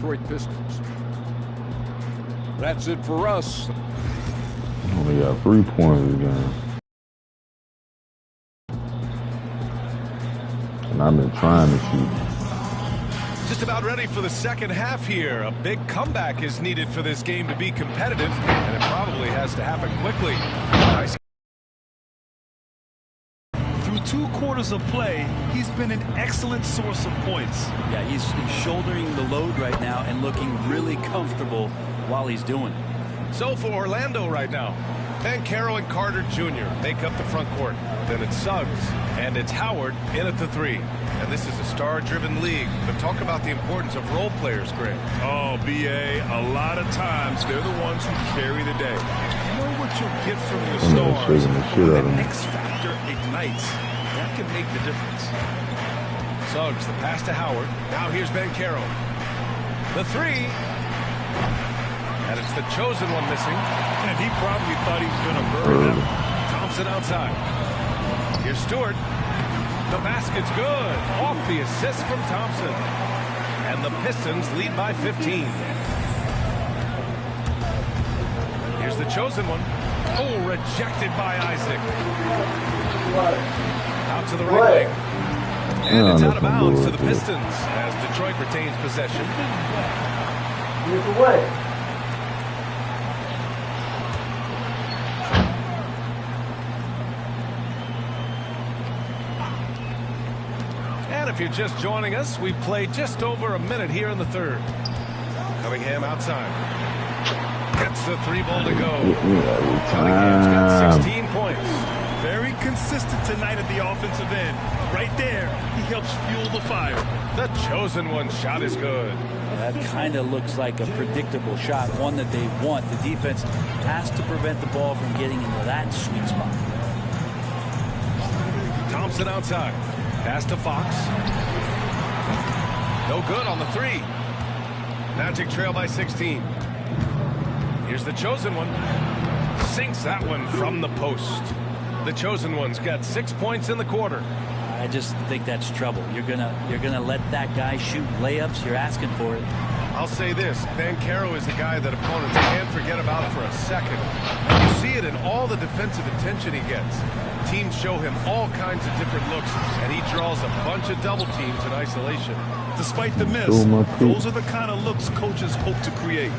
Detroit Pistons. That's it for us. Only got 3 points again. And I've been trying to shoot. Just about ready for the second half here. A big comeback is needed for this game to be competitive, and it probably has to happen quickly. Nice. Through 2 quarters of play, he's been an excellent source of points. Yeah, he's shouldering the load right now and looking really comfortable while he's doing it. So for Orlando right now, Banchero and Carter Jr. make up the front court. Then it's Suggs, and it's Howard in at the 3. And this is a star-driven league, but talk about the importance of role players, Greg. Oh, B.A., a lot of times they're the ones who carry the day. You know what you'll get from your stars when the X factor ignites. That can make the difference. Suggs, the pass to Howard. Now here's Banchero. The 3. And it's the chosen one missing. And he probably thought he was going to bury them. Thompson outside. Here's Stewart. The basket's good. Off the assist from Thompson. And the Pistons lead by 15. Here's the chosen one. Oh, rejected by Isaac. Out to the right wing. And it's out of bounds to the Pistons as Detroit retains possession. Here's the way. If you're just joining us, we played just over a minute here in the third. Cunningham outside. Gets the 3 ball to go. Cunningham's got 16 points. Very consistent tonight at the offensive end. Right there, he helps fuel the fire. The chosen one shot is good. That kind of looks like a predictable shot, one that they want. The defense has to prevent the ball from getting into that sweet spot. Thompson outside. Pass to Fox. No good on the 3. Magic trail by 16. Here's the chosen one. Sinks that one from the post. The chosen one's got 6 points in the quarter. I just think that's trouble. You're gonna let that guy shoot layups. You're asking for it. I'll say this, Banchero is a guy that opponents can't forget about for a second. And you see it in all the defensive attention he gets. Teams show him all kinds of different looks, and he draws a bunch of double teams in isolation. Despite the miss, those are the kind of looks coaches hope to create.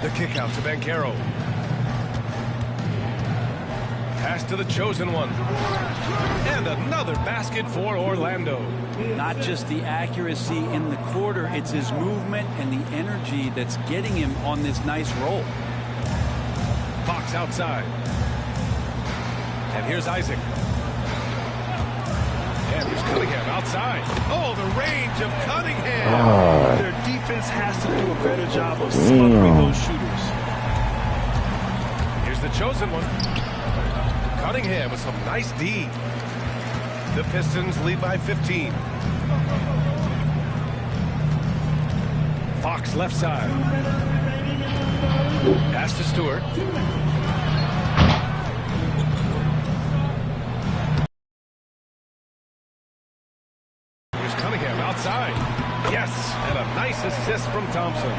The kick out to Banchero. Pass to the chosen one. And another basket for Orlando. Not just the accuracy in the quarter, it's his movement and the energy that's getting him on this nice roll. Fox outside. And here's Isaac. And here's Cunningham outside. Oh, the range of Cunningham. Their defense has to do a better job of smothering those shooters. Here's the chosen one. Cunningham with some nice D. The Pistons lead by 15. Fox left side. Pass to Stewart. Here's Cunningham outside. Yes, and a nice assist from Thompson.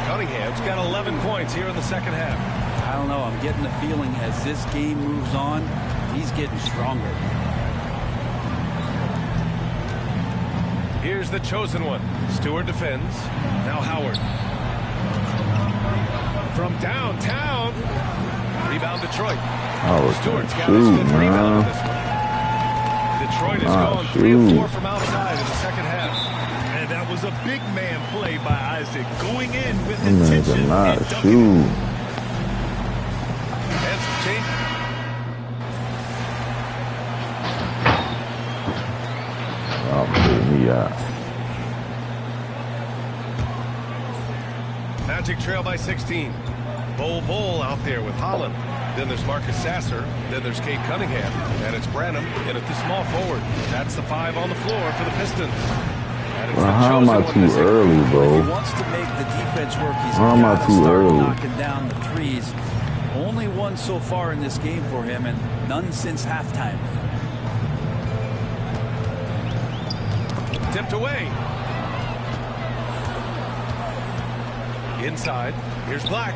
Cunningham's got 11 points here in the second half. I don't know. I'm getting the feeling as this game moves on, he's getting stronger. Here's the chosen one. Stewart defends. Now Howard. From downtown. Rebound Detroit. Stewart's got his 5th rebound on this one. Detroit has gone 3 of 4 from outside in the second half. And that was a big man play by Isaac. Going in with intention. And some change. Magic trail by 16. Bol out there with Holland. Then there's Marcus Sasser. Then there's Cade Cunningham. And it's Branham in at the small forward. That's the 5 on the floor for the Pistons. Well, how am I too early, bro? He wants to make the defense work. He's got to start knocking down the threes. Only one so far in this game for him, and none since halftime. Tipped away. Inside, here's Black.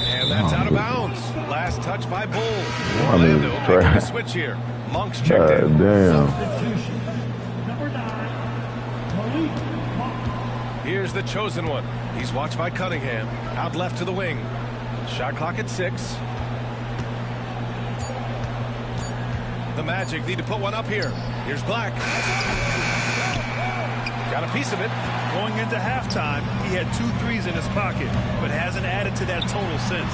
And that's out of bounds. Last touch by Bull. Orlando making a switch here. Monk's checked in. Damn. Here's the chosen one. He's watched by Cunningham. Out left to the wing. Shot clock at 6. The Magic need to put one up here. Here's Black. Got a piece of it. Going into halftime, he had 2 threes in his pocket, but hasn't added to that total since.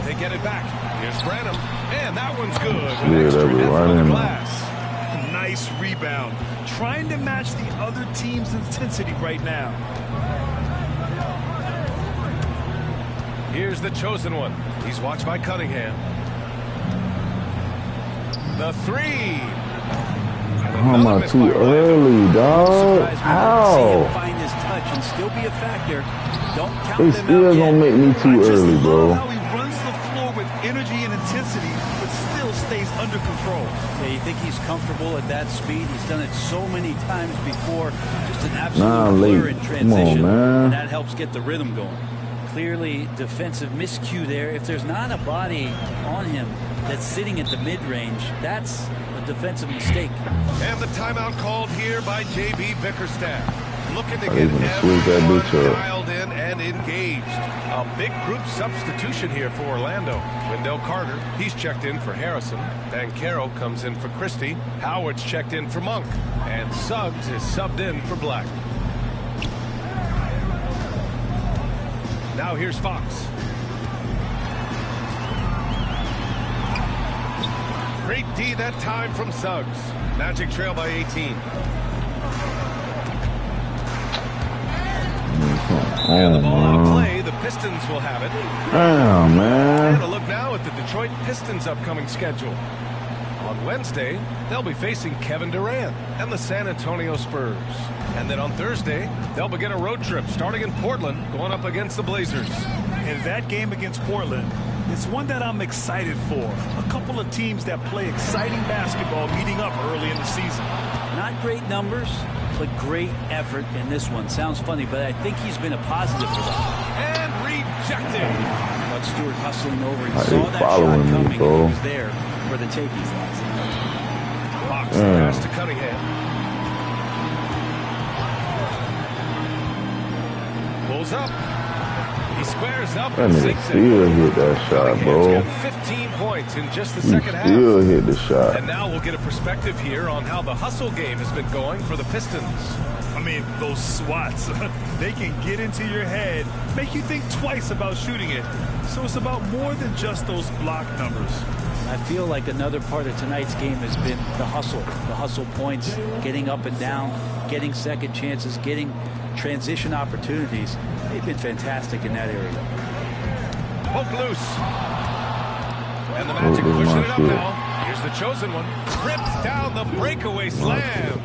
They get it back. Here's Branham. And that one's good. Yeah, that was right in glass. Nice rebound. Trying to match the other team's intensity right now. Here's the chosen one. He's watched by Cunningham. The 3. How am I too early, dog? How? Find his touch and still be a factor. Don't count They still gonna make me too early, bro. How he runs the floor with energy and intensity, but still stays under control. Yeah, you think he's comfortable at that speed? He's done it so many times before. Just an absolute blur in transition. Come on, man. And that helps get the rhythm going. Clearly defensive miscue there. If there's not a body on him that's sitting at the mid-range, that's a defensive mistake. And the timeout called here by J.B. Bickerstaff. Looking to get sweep that everyone bitch up. dialed in and engaged. A big group substitution here for Orlando. Wendell Carter, he's checked in for Harrison. Banchero comes in for Christie. Howard's checked in for Monk. And Suggs is subbed in for Black. Now here's Fox. Great D that time from Suggs. Magic trail by 18. And the ball out of play. The Pistons will have it. Damn, man. And a look now at the Detroit Pistons' upcoming schedule. On Wednesday, they'll be facing Kevin Durant and the San Antonio Spurs. And then on Thursday, they'll begin a road trip starting in Portland, going up against the Blazers. And that game against Portland, it's one that I'm excited for. A couple of teams that play exciting basketball meeting up early in the season. Not great numbers, but great effort in this one. Sounds funny, but I think he's been a positive for them. And rejected. But Stewart hustling over. He How saw they that shot following me, coming bro? and he was there for the takings last night. Fox pass to Cunningham. Pulls up. He squares up That and nigga sinks it. still hit that shot, Cunningham's bro. got 15 points in just the He second half. still hit the shot. And now we'll get a perspective here on how the hustle game has been going for the Pistons. I mean, those swats, they can get into your head, make you think twice about shooting it. So it's about more than just those block numbers. I feel like another part of tonight's game has been the hustle points, getting up and down, getting second chances, getting transition opportunities. They've been fantastic in that area. Poke loose. And the Magic pushing it up now. Here's the chosen one. Rips down the breakaway slam.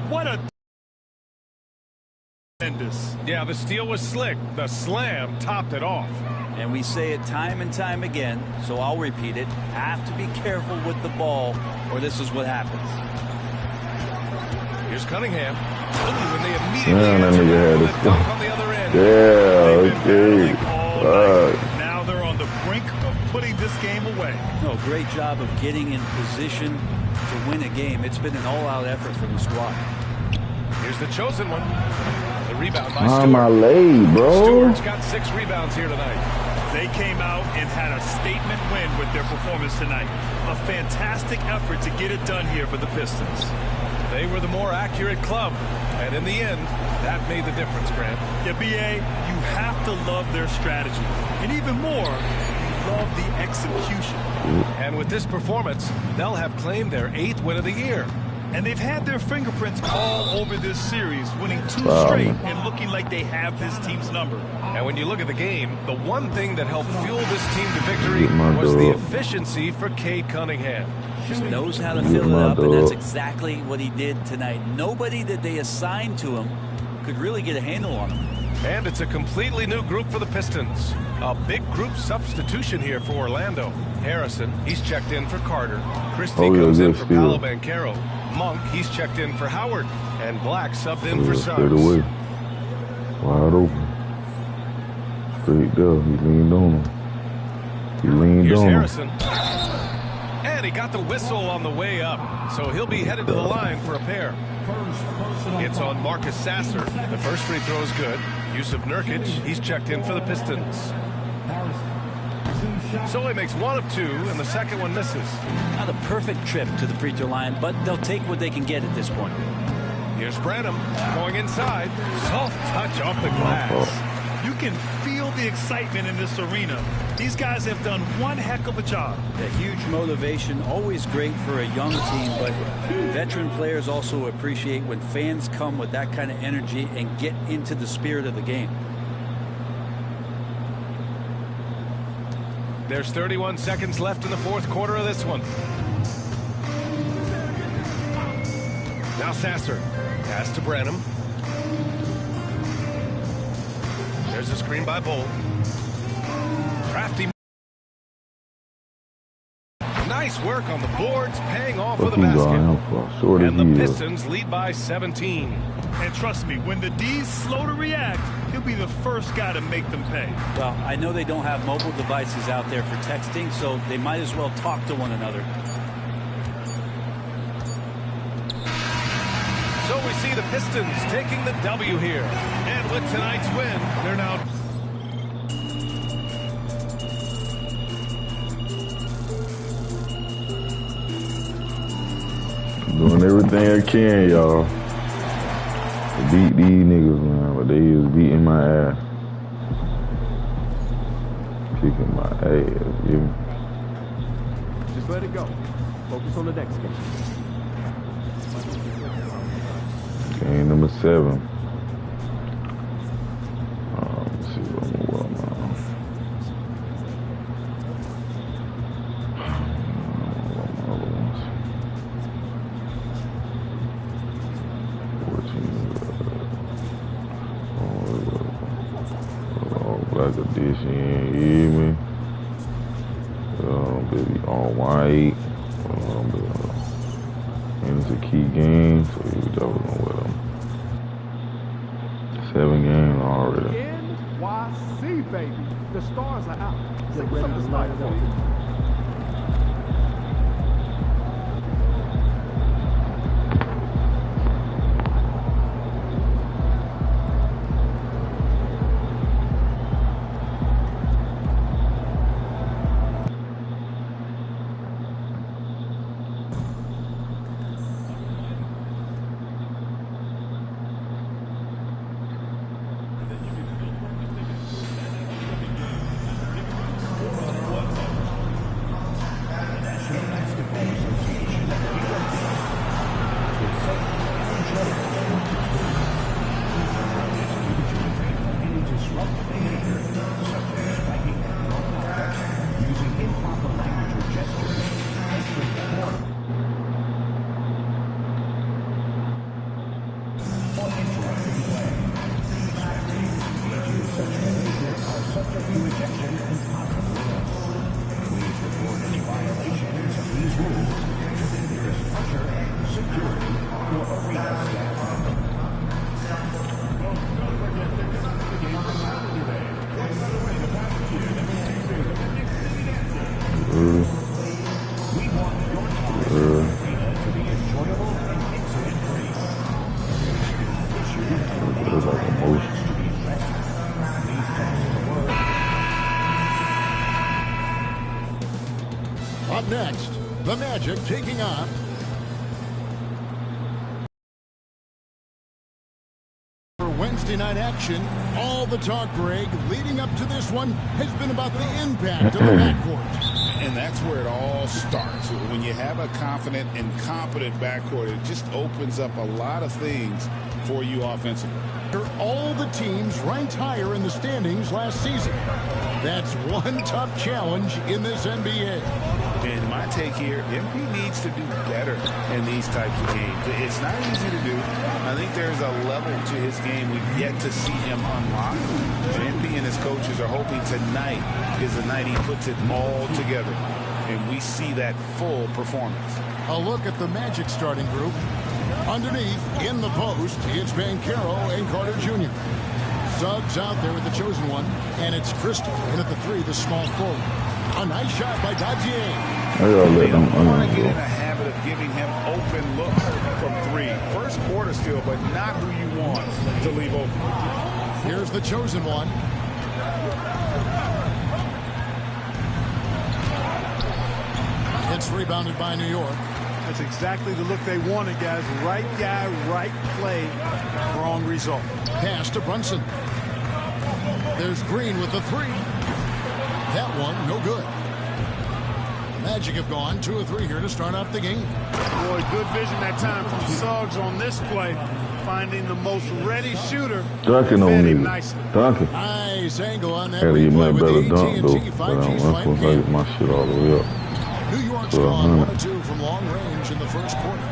What a tremendous. Yeah, the steal was slick. The slam topped it off. And we say it time and time again, so I'll repeat it. Have to be careful with the ball, or this is what happens. Here's Cunningham. When they immediately Man, that nigga had the dunk on the other end. Yeah, okay. Now they're on the brink of putting this game away. No, great job of getting in position to win a game. It's been an all-out effort from the squad. Here's the chosen one. The rebound by How Stewart. am I late, bro? Stewart's got 6 rebounds here tonight. They came out and had a statement win with their performance tonight. A fantastic effort to get it done here for the Pistons. They were the more accurate club, and in the end, that made the difference, Grant. Yeah, B.A., you have to love their strategy. And even more, love the execution. And with this performance, they'll have claimed their 8th win of the year. And they've had their fingerprints all over this series, winning 2 straight and looking like they have this team's number. And when you look at the game, the one thing that helped fuel this team to victory was the efficiency for Cade Cunningham. Just knows how to fill it up, and that's exactly what he did tonight. Nobody that they assigned to him could really get a handle on him. And it's a completely new group for the Pistons. A big group substitution here for Orlando. Harrison, he's checked in for Carter. Christie comes in for Paolo Banchero. Monk, he's checked in for Howard. And Black subbed in for Straight Suggs. away. Wide open. Straight there. He leaned on him. He leaned Here's on him. Harrison. And he got the whistle on the way up. So he'll be headed to the line for a pair. It's on Marcus Sasser. The first free throw is good. Yusuf Nurkic, he's checked in for the Pistons. So he makes 1 of 2, and the second one misses. Not a perfect trip to the free throw line, but they'll take what they can get at this point. Here's Branham going inside. Soft touch off the glass. You can feel the excitement in this arena. These guys have done one heck of a job. A huge motivation, always great for a young team, but veteran players also appreciate when fans come with that kind of energy and get into the spirit of the game. There's 31 seconds left in the fourth quarter of this one. Now Sasser. Pass to Branham. There's a screen by Bull. Crafty. Nice work on the boards, paying off with the basket. And the Pistons lead by 17. And trust me, when the D's slow to react, he'll be the first guy to make them pay. Well, I know they don't have mobile devices out there for texting, so they might as well talk to one another. So we see the Pistons taking the W here. And with tonight's win, they're now... Doing everything I can, y'all, to beat these niggas, man. But they is beating my ass. Kicking my ass, you know? Just let it go. Focus on the next game. Game number 7. Let's see what I'm going on. Other ones. 14. Black edition, you hear me? Baby, all white. And it's a key game, so we definitely with them. 7 games already. NYC, baby. The stars are out. Say what's up to Spike for you. Up next, the Magic taking on for Wednesday night action. All the talk, Greg, leading up to this one has been about the impact of the backcourt. And that's where it all starts. When you have a confident and competent backcourt, it just opens up a lot of things for you offensively. All the teams ranked higher in the standings last season. That's one tough challenge in this NBA. And my take here, MP needs to do better in these types of games. It's not easy to do. I think there's a level to his game we've yet to see him unlock. MP and his coaches are hoping tonight is the night he puts it all together, and we see that full performance. A look at the Magic starting group. Underneath, in the post, it's Banchero and Carter Jr. Suggs out there with the chosen one, and it's Christie in at the 3, the small forward. A nice shot by Dadier. They don't want to get in a habit of giving him open looks from 3. First quarter still, but not who you want to leave open. Here's the chosen one. It's rebounded by New York. That's exactly the look they wanted, guys. Right guy, right play, wrong result. Pass to Brunson. There's Green with the 3. That one, no good. Magic have gone 2 of 3 here to start out the game. Boy, good vision that time from Suggs on this play. Finding the most ready shooter. Dunking on me. Dunking. Nice angle on that Gotta get replay my with better the dunk, though. AT&T But 5G I'm Swipe supposed to game. get my shit all the way up. New York's So, gone 1 of 2 from long range in the first quarter.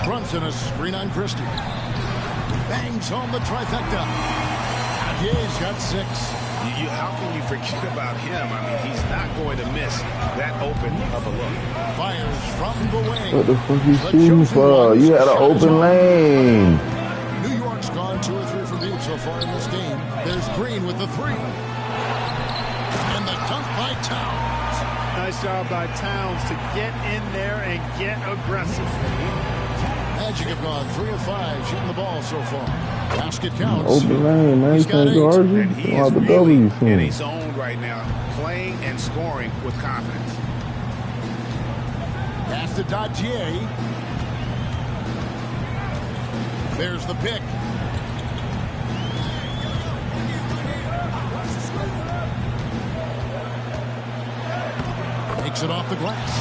Brunson a screen on Christie. Bangs home the trifecta. He's got 6. How can you forget about him? I mean, he's not going to miss that open of a look. Fires from the wing. What the fuck you shooting for? You had an open lane. New York's gone 2 or 3 from deep so far in this game. There's Green with the 3. And the dunk by Towns. Nice job by Towns to get in there and get aggressive. Magic have gone 3 of 5 shooting the ball so far. Basket counts. Open lane, man. He's You got can't 8. guard you. And he You'll have is the really W in soon. a zone right now, playing and scoring with confidence. Pass to Dadier. There's the pick. Takes it off the glass.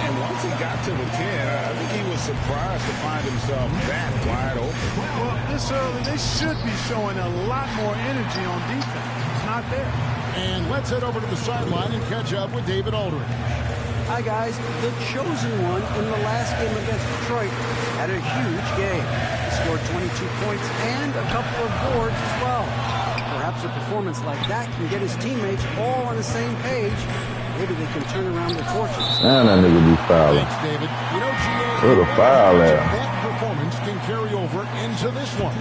And once he got to the 10, I think he was surprised to find himself that wide open. Well, this early, they should be showing a lot more energy on defense. It's not there. And let's head over to the sideline and catch up with David Aldridge. Hi, guys. The chosen one in the last game against Detroit had a huge game. He scored 22 points and a couple of boards as well. Perhaps a performance like that can get his teammates all on the same page. Maybe they can turn around their fortunes. Man, that nigga be fouling. Thanks, David. You know, GA, Where the foul at? that performance can carry over into this one.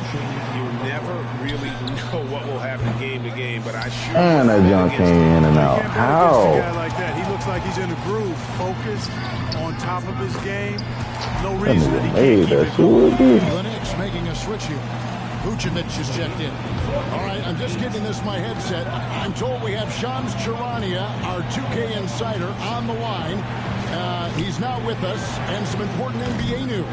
You never really know what will happen game to game, but I sure. And that junk came in and out. A How? guy like that, he looks like he's in a groove, focused, on top of his game. No That reason that he nigga can't made keep that it going. shit. The Knicks making a switch here. Vucevic is checked in. All right, I'm just getting this my headset. I'm told we have Shams Charania, our 2K insider, on the line. He's now with us, and some important NBA news.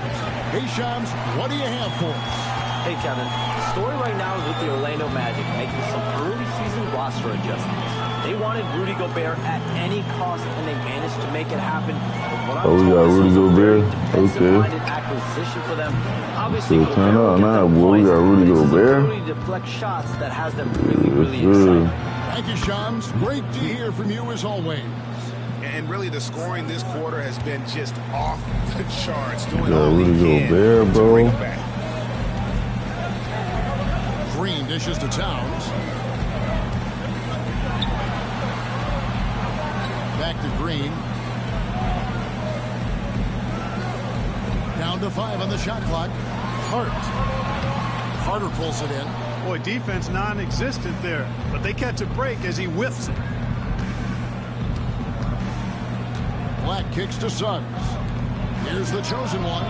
Hey, Shams, what do you have for us? Hey, Kevin. The story right now is with the Orlando Magic making some early season roster adjustments. They wanted Rudy Gobert at any cost, and they managed to make it happen. Oh, we got Rudy Gobert. Okay. Acquisition for them. Obviously, So turn up now, boy. We got Rudy Gobert. Rudy deflect shots that has them really Yes, sir. excited. Thank you, Shams. Great to hear from you as always. And really, the scoring this quarter has been just off the charts. Doing Yo, all Rudy he can Gobert, to bro. bring it back. Green dishes to Towns. Back to Green. Down to 5 on the shot clock. Hart. Carter pulls it in. Boy, defense non-existent there, but they catch a break as he whiffs it. Black kicks to Suggs. Here's the chosen one.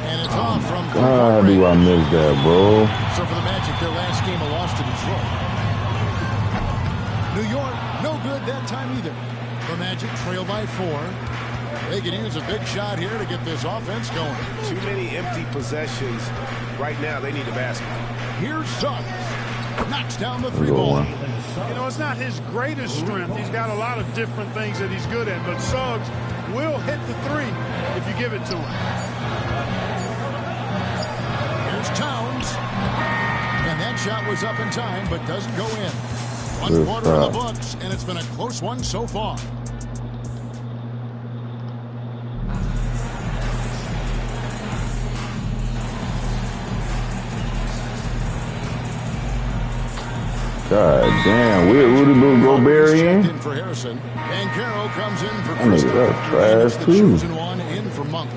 And it's off from God, do I miss that, bro? So for the Magic, their last game, a loss to Detroit. New York, no good that time either. The Magic trail by 4. They can use a big shot here to get this offense going. Too many empty possessions. Right now, they need a basket. Here's Suggs. Knocks down the 3-ball. You know, it's not his greatest strength. He's got a lot of different things that he's good at, but Suggs will hit the 3 if you give it to him. Here's Towns. And that shot was up in time, but doesn't go in. One Good quarter in the foul. books, and it's been a close one so far. God damn, where Rudy Gobert in? For Harrison. Banchero comes in for I mean, Christie. that's trash The too. chosen one in for Monk.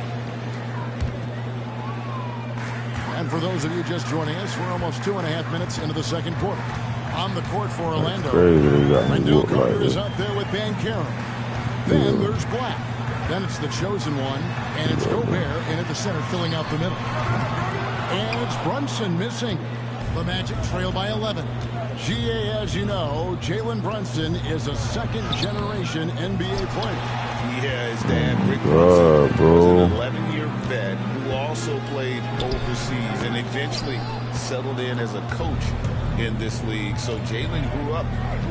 And for those of you just joining us, we're almost 2.5 minutes into the second quarter. On the court for Orlando. Crazy they got me Wendell whooped Carter like is this. up there with Banchero. Then there's Black. Then it's the chosen one, and it's Gobert in at the center, filling out the middle. And it's Brunson missing. The Magic trail by 11. GA, as you know, Jalen Brunson is a second-generation NBA player. Yeah, his dad, Rick God, Brunson, bro. was an 11-year vet who also played overseas and eventually settled in as a coach in this league. So Jalen grew up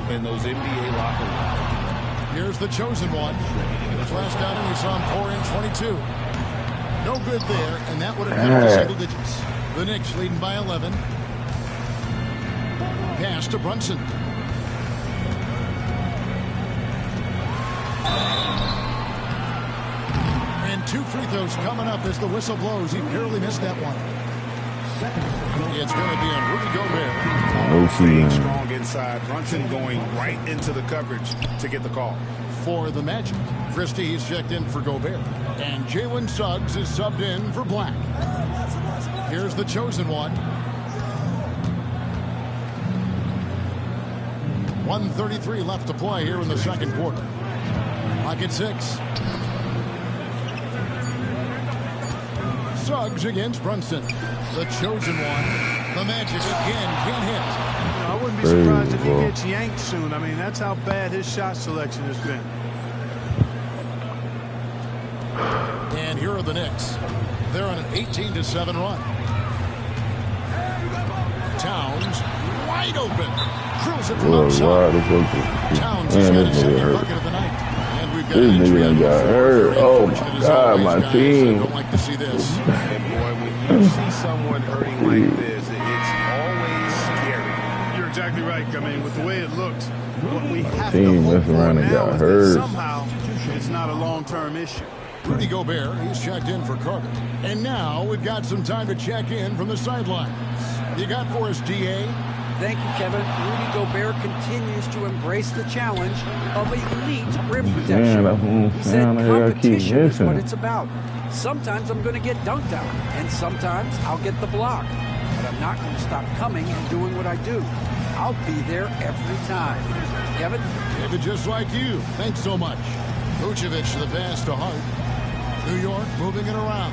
in those NBA locker rooms. Here's the chosen one. His last outing, we saw him pour in 22. No good there, and that would have been the single digits. The Knicks leading by 11. Pass to Brunson. And 2 free throws coming up as the whistle blows. He barely missed that one. It's going to be on Rudy Gobert. Staying strong inside. Brunson going right into the coverage to get the call. For the Magic, Christie, he's checked in for Gobert. And Jalen Suggs is subbed in for Black. Here's the chosen one. 1:33 left to play here in the second quarter. Clock at 6. Suggs against Brunson. The chosen one. The Magic again can't hit. I wouldn't be surprised if he gets yanked soon. I mean, that's how bad his shot selection has been. And here are the Knicks. They're on an 18-7 run. Towns wide open. Drills it from outside. Towns has got his second bucket of the night. And we've got This nigga done got hurt. Oh my God, my team. Don't like to see this. And boy, when you see someone hurting like this, it's always scary. You're exactly right. I mean, with the way it looks, what we have Team to hope messing for around and now got is hurt. that somehow it's not a long-term issue. Rudy Gobert, he's checked in for Carter. And now we've got some time to check in from the sidelines. You got for us, DA? Thank you, Kevin. Rudy Gobert continues to embrace the challenge of elite rim protection. He said competition is what it's about. Sometimes I'm going to get dunked out, and sometimes I'll get the block. But I'm not going to stop coming and doing what I do. I'll be there every time. Kevin? David, just like you. Thanks so much. Vucevic, the pass to Hart. New York moving it around.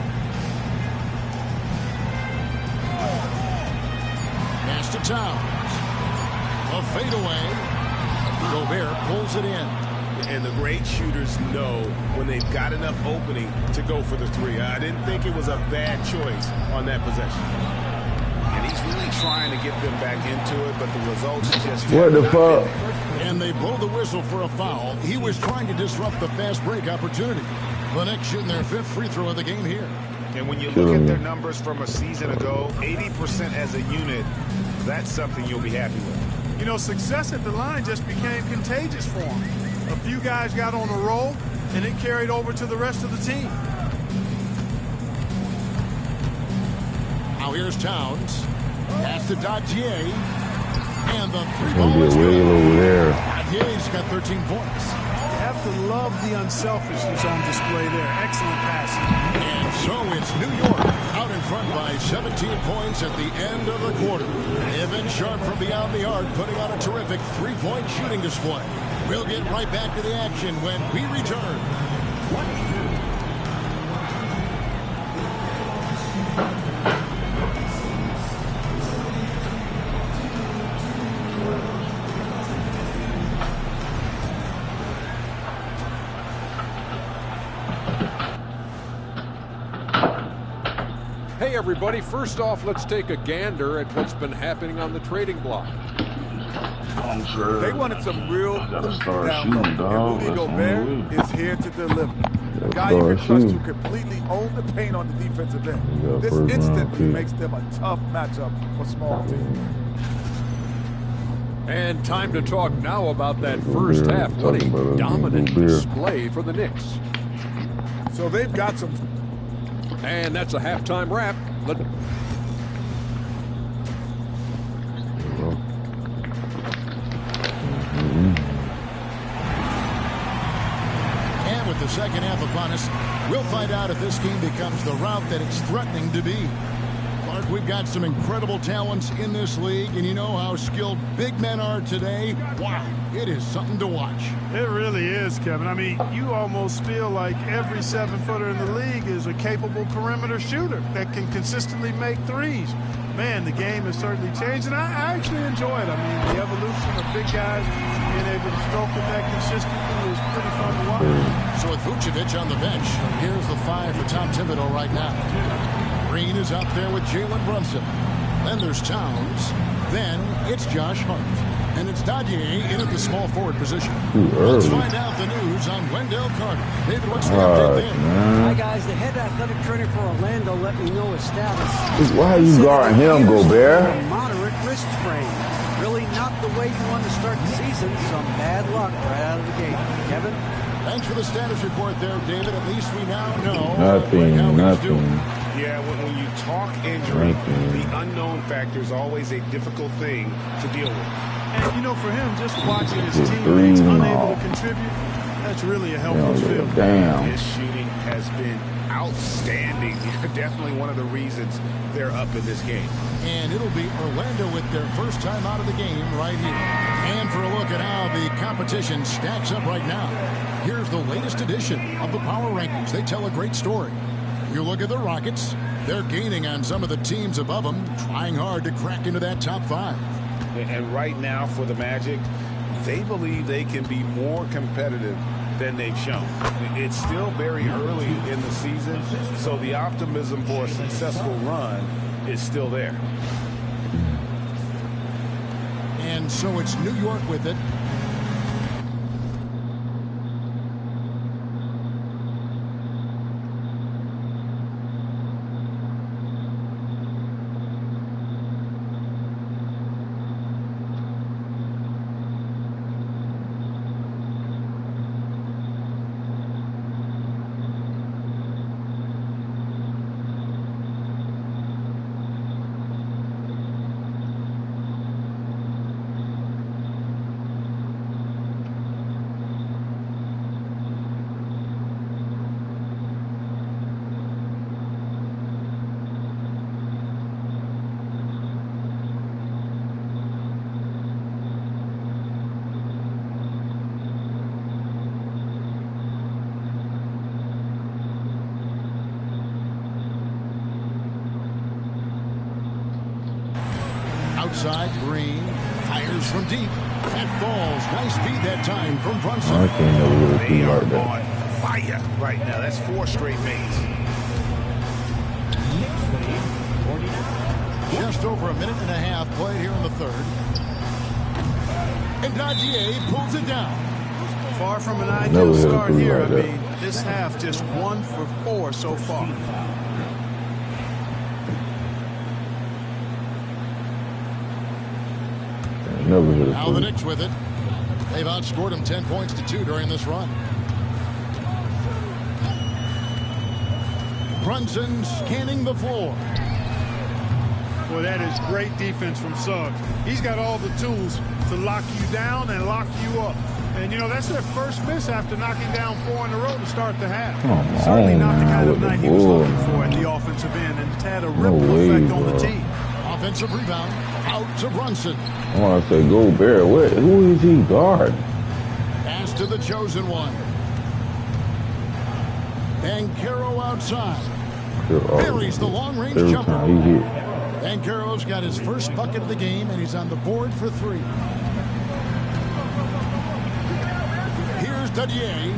Pass to Towns. A fadeaway. Gobert pulls it in. And the great shooters know when they've got enough opening to go for the three. I didn't think it was a bad choice on that possession. And he's really trying to get them back into it, but the results just What the fuck? And they blow the whistle for a foul. He was trying to disrupt the fast break opportunity. The Knicks shooting their 5th free throw of the game here. And when you look at their numbers from a season ago, 80% as a unit, that's something you'll be happy with. You know, success at the line just became contagious for him. A few guys got on a roll, and it carried over to the rest of the team. Now here's Towns. Pass to Dottier. And the three Gonna ball be is a wheel good. over there. Dottier's got 13 points. You have to love the unselfishness on display there. Excellent passing. And so it's New York out in front by 17 points at the end of the quarter. Evan Sharp from beyond the arc putting on a terrific three-point shooting display. We'll get right back to the action when we return. Hey, everybody. First off, let's take a gander at what's been happening on the trading block. They wanted some real oomph down low, and Rudy Gobert is here to deliver. A guy you can trust to completely own the paint on the defensive end. This instantly makes them a tough matchup for small teams. And time to talk now about that first half. What a dominant display for the Knicks. So they've got some... And that's a halftime wrap. the second half upon us. We'll find out if this game becomes the route that it's threatening to be. Clark, we've got some incredible talents in this league, and you know how skilled big men are today. Wow, it is something to watch. It really is, Kevin. I mean, you almost feel like every 7-footer in the league is a capable perimeter shooter that can consistently make threes. Man, the game has certainly changed, and I actually enjoy it. I mean, the evolution of big guys being able to stroke the net consistently is pretty fun to watch. So with Vucevic on the bench, here's the 5 for Tom Thibodeau right now. Green is up there with Jalen Brunson. Then there's Towns. Then it's Josh Hart. And it's Dadier in at the small forward position. Let's find out the news on Wendell Carter. David, what's the update there? Hi, guys. The head athletic trainer for Orlando let me know his status. Why are you guarding him, Gobert? A moderate wrist sprain. Really not the way you want to start the season. Some bad luck right out of the gate. Kevin? Thanks for the status report there, David. At least we now know. Nothing. Yeah, when you talk injury, the unknown factor is always a difficult thing to deal with. And, you know, for him, just watching his teammates unable to contribute, that's really a helpful feel. His shooting has been outstanding. Definitely one of the reasons they're up in this game. And it'll be Orlando with their first time out of the game right here. And for a look at how the competition stacks up right now, here's the latest edition of the Power Rankings. They tell a great story. You look at the Rockets, they're gaining on some of the teams above them, trying hard to crack into that top 5. And right now for the Magic, they believe they can be more competitive than they've shown. It's still very early in the season, so the optimism for a successful run is still there. And so it's New York with it. Outside, Green fires from deep and falls. Nice feed that time from Brunson. I can't know what They are like that. on fire right now. That's 4 straight makes. Just over a minute and a half played here in the third. And Dadier pulls it down. Far from an ideal start here. I mean, this half just 1 for 4 so far. Now the Knicks with it. They've outscored them 10 points to 2 during this run. Brunson scanning the floor. Boy, that is great defense from Suggs. He's got all the tools to lock you down and lock you up. And, you know, that's their first miss after knocking down 4 in a row to start the half. Certainly not the kind of night he was looking for at the offensive end, and it's had a ripple effect on the team. Offensive rebound out to Brunson. I want to say Gobert. Who is he guard? Pass to the chosen one. Banchero outside. Buries the long-range jumper. Banchero's got his first bucket of the game, and he's on the board for 3. Here's Dadier.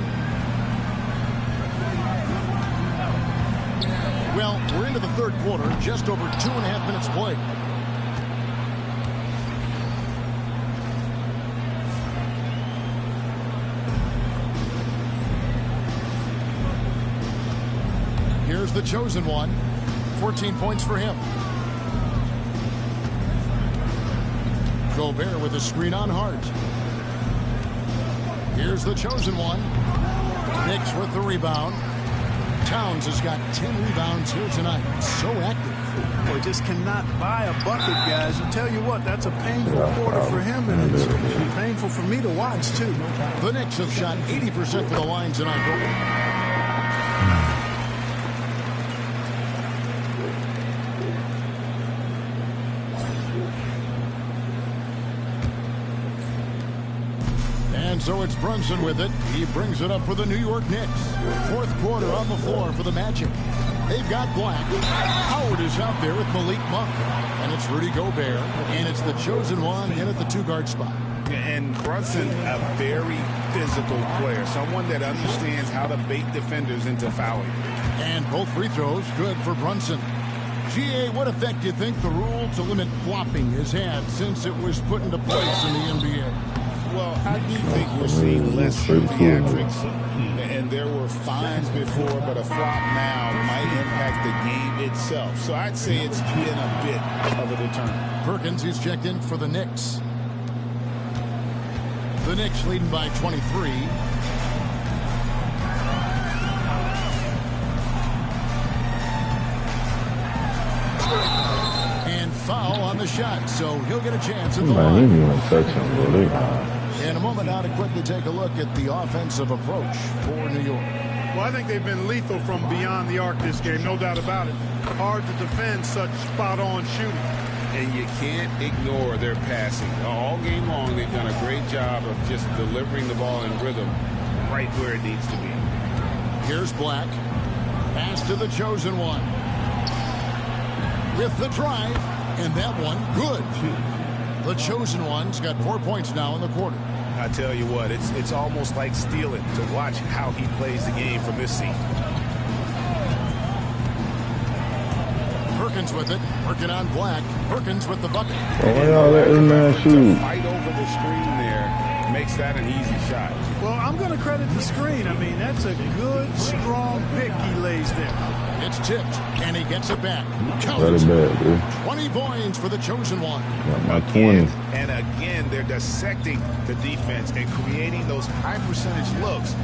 Well, we're into the third quarter, just over 2.5 minutes played. Here's the chosen one. 14 points for him. Gobert with a screen on Hart. Here's the chosen one. Knicks with the rebound. Towns has got 10 rebounds here tonight. So active. Well, just cannot buy a bucket, guys. I tell you what, that's a painful quarter for him, and it's painful for me to watch, too. The Knicks have shot 80% for the line tonight. And so it's Brunson with it. He brings it up for the New York Knicks. Fourth quarter on the floor for the Magic. They've got Black. Howard is out there with Malik Monk. And it's Rudy Gobert. And it's the chosen one in at the two-guard spot. And Brunson, a very physical player. Someone that understands how to bait defenders into fouling. And both free throws good for Brunson. GA, what effect do you think the rule to limit flopping has had since it was put into place in the NBA? Well, I do think we're seeing less theatrics, and there were fines before, but a flop now might impact the game itself. So I'd say it's been a bit of a deterrent. Perkins is checked in for the Knicks. The Knicks leading by 23. And foul on the shot, so he'll get a chance at the line. In a moment now to quickly take a look at the offensive approach for New York. Well, I think they've been lethal from beyond the arc this game, no doubt about it. Hard to defend such spot-on shooting. And you can't ignore their passing. All game long, they've done a great job of just delivering the ball in rhythm right where it needs to be. Here's Black. Pass to the chosen one. With the drive, and that one good. The chosen one's got 4 points now in the quarter. I tell you what, it's almost like stealing to watch how he plays the game from this seat. Perkins with it, working on Black. Perkins with the bucket. Why y'all letting man shoot? Fight over the screen there makes that an easy shot. Well, I'm going to credit the screen. I mean, that's a good, strong pick he lays there. It's tipped, and he gets it back. Got it back, dude. 20 points for the chosen one. Got my 20. And again, they're dissecting the defense and creating those high percentage looks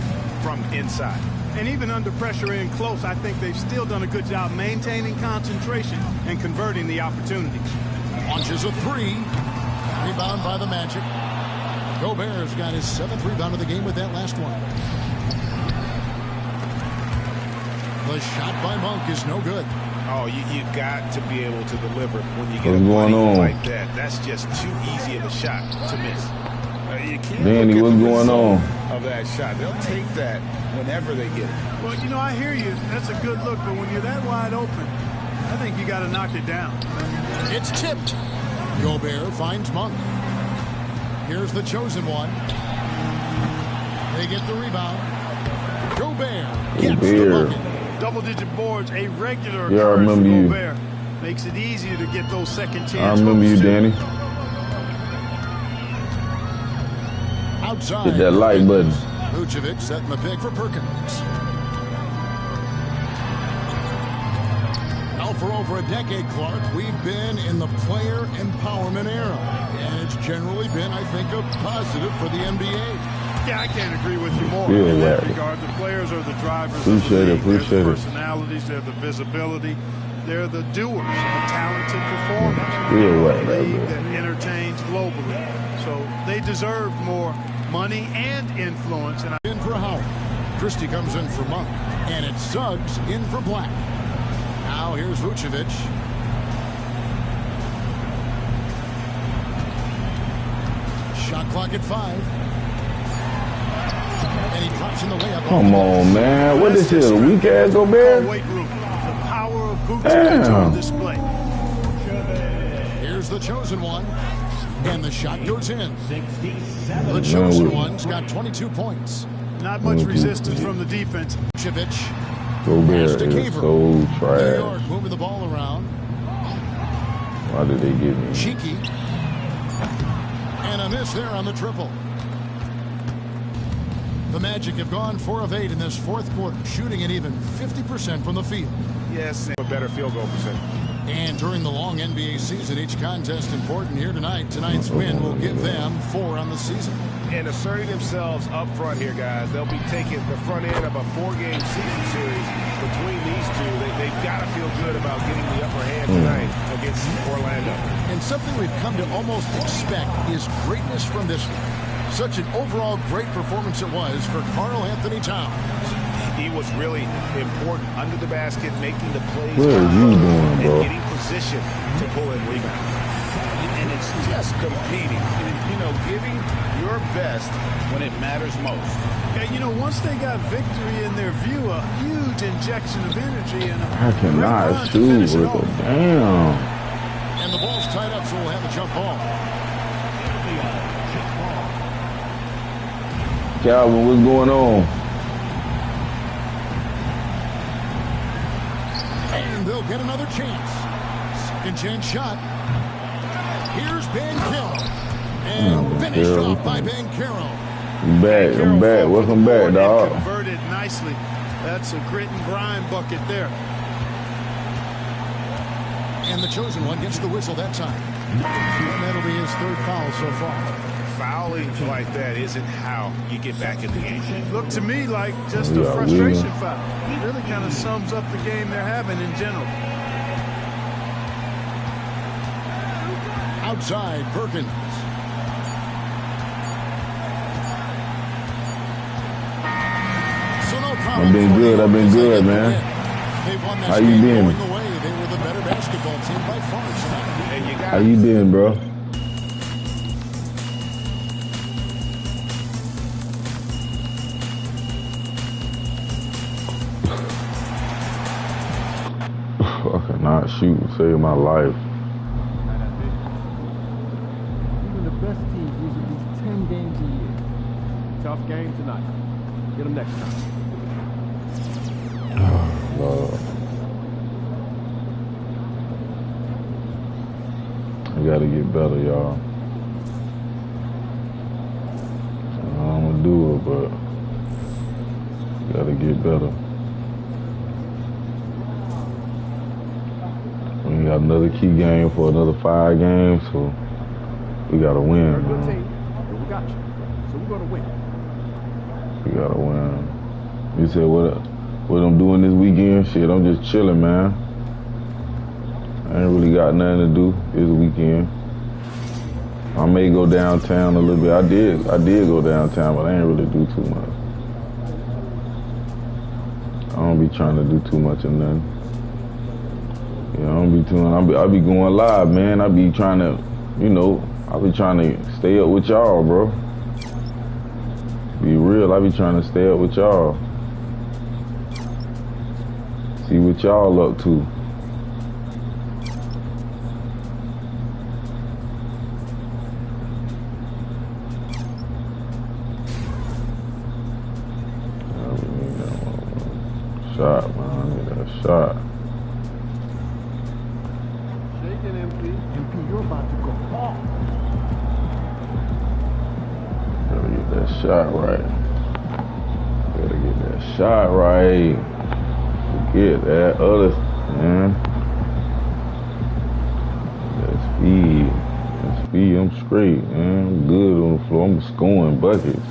from inside. And even under pressure in close, I think they've still done a good job maintaining concentration and converting the opportunities. Launches a three. Rebound by the Magic. Gobert's got his 7th rebound of the game with that last one. The shot by Monk is no good. Oh, you've got to be able to deliver when you get a money like that. That's just too easy of a shot to miss. You can't Danny, what's going on? Of that shot, they'll take that whenever they get it. Well, you know, I hear you. That's a good look, but when you're that wide open, I think you got to knock it down. It's tipped. Gobert finds Monk. Here's the chosen one. They get the rebound. Gobert gets the bucket. Double-digit boards, a regular yeah, I remember you. Gobert. Makes it easier to get those second chances. I remember you, Danny. Outside. Hit that like button. Vucevic setting the pick for Perkins. Now for over a decade, Clark, we've been in the player empowerment era. And it's generally been, I think, a positive for the NBA. Yeah, I can't agree with you more in that regard. The players are the drivers of the league. Appreciate it. Personalities, they're the visibility. They're the doers, the talented performers. A league that entertains globally. So they deserve more money and influence. And in for Howard. Christie comes in for Monk. And it's Suggs in for Black. Now here's Vucevic. Shot clock at 5. And he drops in the layup. Come on, man. What is this? A weak ass Gobert? The power of Vucevic on display. Here's the chosen one. And the shot goes in. The chosen one's got 22 points. Not much resistance from the defense. Vucevic. Gobert is so trash. New York moving the ball around. Why did they give me? Cheeky. And a miss there on the triple. The Magic have gone 4 of 8 in this fourth quarter, shooting at even 50% from the field. Yes, a better field goal percentage. And during the long NBA season, each contest important here tonight. Tonight's win will give them 4 on the season. And asserting themselves up front here, guys. They'll be taking the front end of a 4-game season series between these two. They've got to feel good about getting the upper hand tonight against Orlando. And something we've come to almost expect is greatness from this one. Such an overall great performance it was for Karl-Anthony Towns. He was really important under the basket, making the plays. What are you doing, and bro? getting position to pull in rebounds. And it's just competing, you know, giving your best when it matters most. And, you know, once they got victory in their view, a huge injection of energy and I cannot shoot with a damn. And the ball's tied up, so we'll have a jump ball. Calvin, what's going on? And they'll get another chance. Second chance shot. Here's Banchero. And finished off by Banchero. I'm back. Welcome back, dog. Converted nicely. That's a grit and grind bucket there. And the chosen one gets the whistle that time. And that'll be his third foul so far. Fouling like that isn't how you get back in the game. Looked to me like just a frustration foul. It really kind of sums up the game they're having in general. Outside, Perkins. So no problem. I've been good, man. How you been? They were the better basketball team by far. How you been, bro? I cannot shoot to save my life. Even the best teams lose at least 10 games a year. Tough game tonight. Get them next time. Lord. I gotta get better, y'all. I'm gonna do it, but gotta get better. We got another key game for another 5 games, so we gotta win, Good man. team, and we got you. So we're gonna win. We gotta win. You said what I'm doing this weekend? Shit, I'm just chilling, man. I ain't really got nothing to do this weekend. I may go downtown a little bit. I did go downtown, but I ain't really do too much. I don't be trying to do too much of nothing. Yeah, I be going live, man. I be trying to, you know, I be trying to stay up with y'all, bro. Be real, I be trying to stay up with y'all. See what y'all up to. Shot, man. I need that shot. Shaking MP. MP, you're about to go off. Gotta get that shot right. Gotta get that shot right. Forget that other, man. That speed, I'm straight, man. I'm good on the floor. I'm scoring buckets.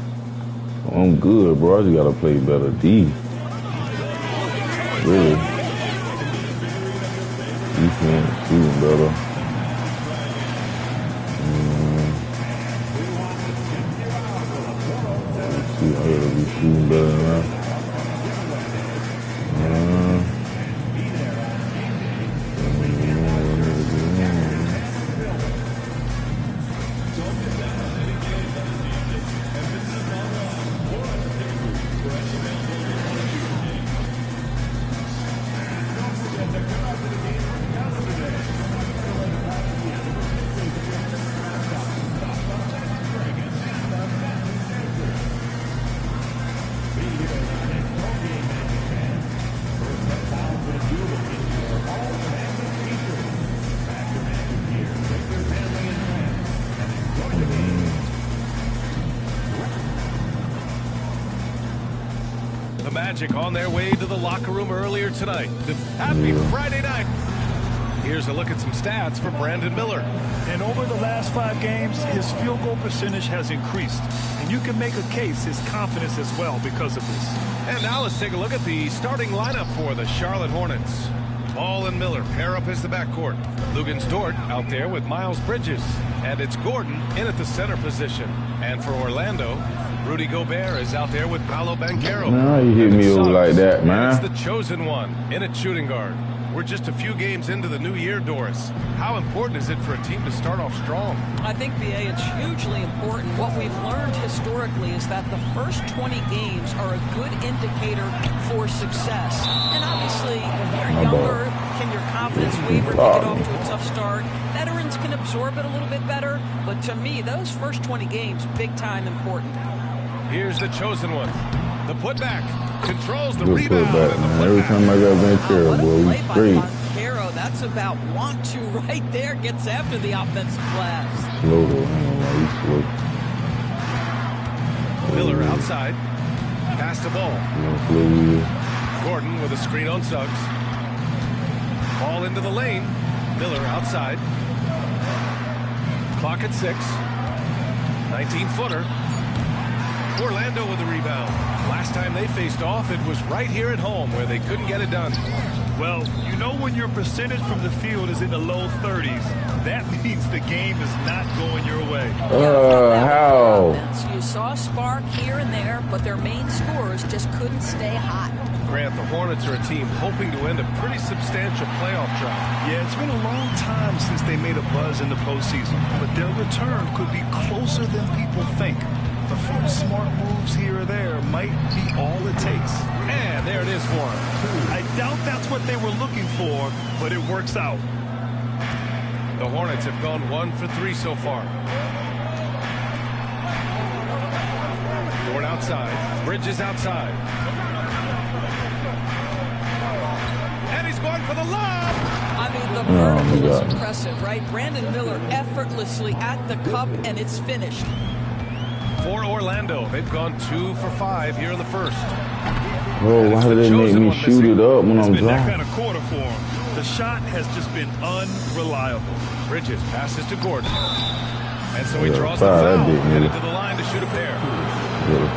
I'm good, bro. I just gotta play better D. Really. Defense, shooting better. I gotta be shooting better than that. Magic on their way to the locker room earlier tonight. Happy Friday night. Here's a look at some stats for Brandon Miller. And over the last 5 games, his field goal percentage has increased. And you can make a case his confidence as well because of this. And now let's take a look at the starting lineup for the Charlotte Hornets. Ball and Miller pair up as the backcourt. Luguentz Dort out there with Miles Bridges. And it's Gordon in at the center position. And for Orlando, Rudy Gobert is out there with Paolo Banchero. Nah, you hit me over like that, man. It's the chosen one in at shooting guard. We're just a few games into the new year, Doris. How important is it for a team to start off strong? I think, B.A., it's hugely important. What we've learned historically is that the first 20 games are a good indicator for success. And obviously, if you're younger, can your confidence waver if you get off to a tough start? Veterans can absorb it a little bit better. But to me, those first 20 games, big time important. Here's the chosen one. The putback controls the Good rebound. putback, man. Every time I got Banchero, boy, he's great. Banchero, that's about want to right there. Gets after the offensive glass. Slow though, he's slow. Miller outside. Pass the ball. Gordon with a screen on Suggs. Ball into the lane. Miller outside. Clock at 6. 19-footer. Orlando with the rebound. Last time they faced off, it was right here at home where they couldn't get it done. Well, you know when your percentage from the field is in the low 30s, that means the game is not going your way. How? You saw a spark here and there, but their main scorers just couldn't stay hot. Grant, the Hornets are a team hoping to end a pretty substantial playoff drought. Yeah, it's been a long time since they made a buzz in the postseason, but their return could be closer than people think. A few smart moves here or there might be all it takes. And there it is for him. I doubt that's what they were looking for, but it works out. The Hornets have gone 1 for 3 so far. Dort outside. Bridges outside. And he's going for the lob. I mean, the vertical is impressive, right? Brandon Miller effortlessly at the cup, and it's finished. For Orlando, they've gone 2 for 5 here in the first. Oh, why did they make me shoot it up when I'm driving? That driving? kind of quarter for him. The shot has just been unreliable. Bridges passes to Gordon. And so he draws the foul, headed to the line to shoot a pair.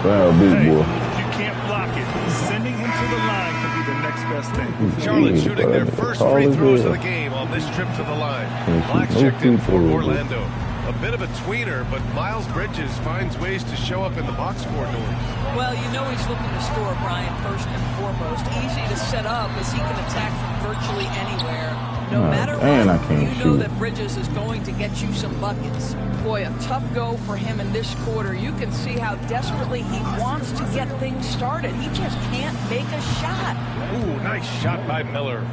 Foul, big boy. If you can't block it, sending him to the line can be the next best thing. Charlotte shooting their first free throws of the game on this trip to the line. Black checked in for Orlando. A bit of a tweener, but Miles Bridges finds ways to show up in the box score doors. Well, you know he's looking to score, Brian, first and foremost. Easy to set up as he can attack from virtually anywhere. No matter what, you know that Bridges is going to get you some buckets. Boy, a tough go for him in this quarter. You can see how desperately he wants to get things started. He just can't make a shot. Ooh, nice shot by Miller.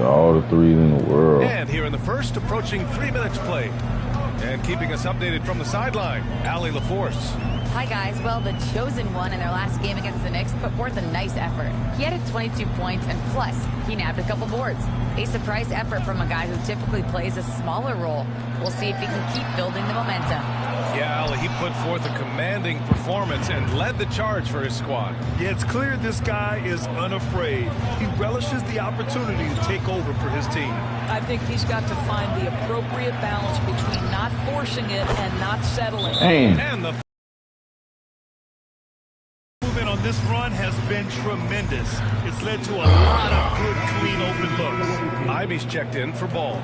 All the threes in the world. And here in the first, approaching 3 minutes played. And keeping us updated from the sideline, Allie LaForce. Hi, guys. Well, the chosen one in their last game against the Knicks put forth a nice effort. He added 22 points, and plus, he nabbed a couple boards. A surprise effort from a guy who typically plays a smaller role. We'll see if he can keep building the momentum. Yeah, Allie, he put forth a commanding performance and led the charge for his squad. Yeah, it's clear this guy is unafraid. He relishes the opportunity to take over for his team. I think he's got to find the appropriate balance between not forcing it and not settling. And the movement on this run has been tremendous. It's led to a lot of good, clean, open looks. Ivy's checked in for Ball.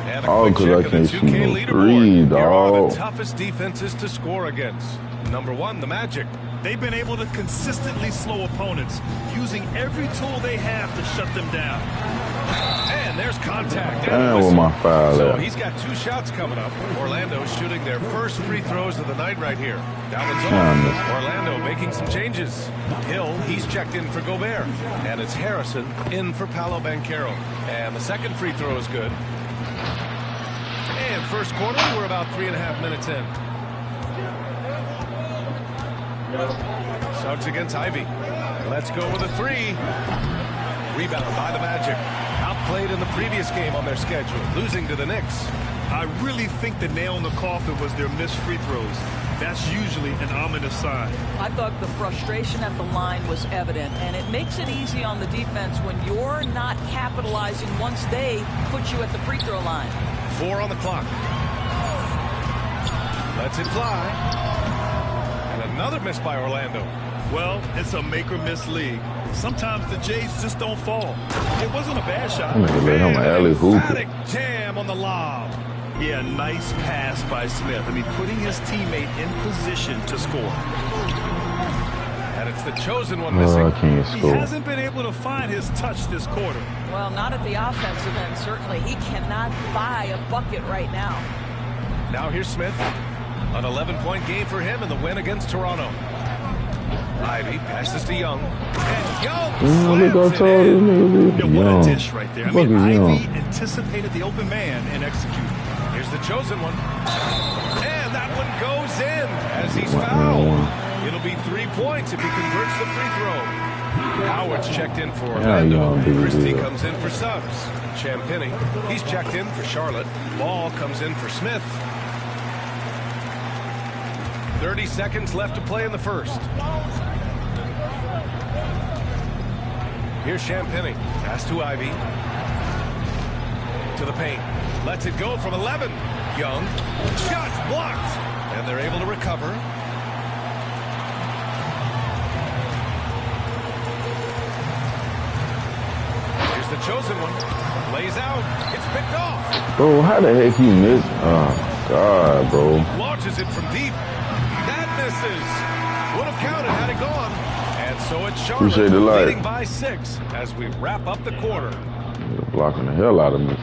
And a Oh, quick because check I of the can't shoot 2K no leaderboard. three, Here are dog. the toughest defenses to score against. Number 1, the Magic. They've been able to consistently slow opponents, using every tool they have to shut them down. And there's contact. Damn, with my foul So at. he's got 2 shots coming up. Orlando shooting their first free throws of the night right here. That one's Damn. off. Orlando making some changes. Hill, he's checked in for Gobert. And it's Harrison in for Paolo Banchero. And the second free throw is good. And first quarter, we're about 3.5 minutes in. Suggs against Ivy. Let's go with a 3. Rebound by the Magic. Outplayed in the previous game on their schedule, losing to the Knicks. I really think the nail in the coffin was their missed free throws. That's usually an ominous sign. I thought the frustration at the line was evident, and it makes it easy on the defense when you're not capitalizing once they put you at the free throw line. 4 on the clock. Lets it fly. And another miss by Orlando. Well, it's a make-or-miss league. Sometimes the Jays just don't fall. It wasn't a bad shot. I'm gonna let him alley-hoop. Jam on the lob. Yeah, nice pass by Smith. I mean, putting his teammate in position to score. And it's the chosen one missing. I can't score. He hasn't been able to find his touch this quarter. Well, not at the offensive end, certainly. He cannot buy a bucket right now. Now here's Smith. An 11-point game for him in the win against Toronto. Ivy passes to Young. And Young slams it in. What a dish right there. I mean, Ivy anticipated the open man and executed. Here's the chosen one. And that one goes in as he's fouled. It'll be 3 points if he converts the free throw. Howard's checked in for Orlando. Christie comes in for subs. Champagnie, he's checked in for Charlotte. Ball comes in for Smith. 30 seconds left to play in the first. Here's Champagnie. Pass to Ivy. To the paint. Lets it go from 11. Young. Shots blocked. And they're able to recover. Here's the chosen one. Lays out. It's picked off. Bro, how the heck you miss? Oh, God, bro. Launches it from deep. That misses. Would have counted had it gone. And so it's Charlotte leading by 6 as we wrap up the quarter. You're blocking the hell out of me.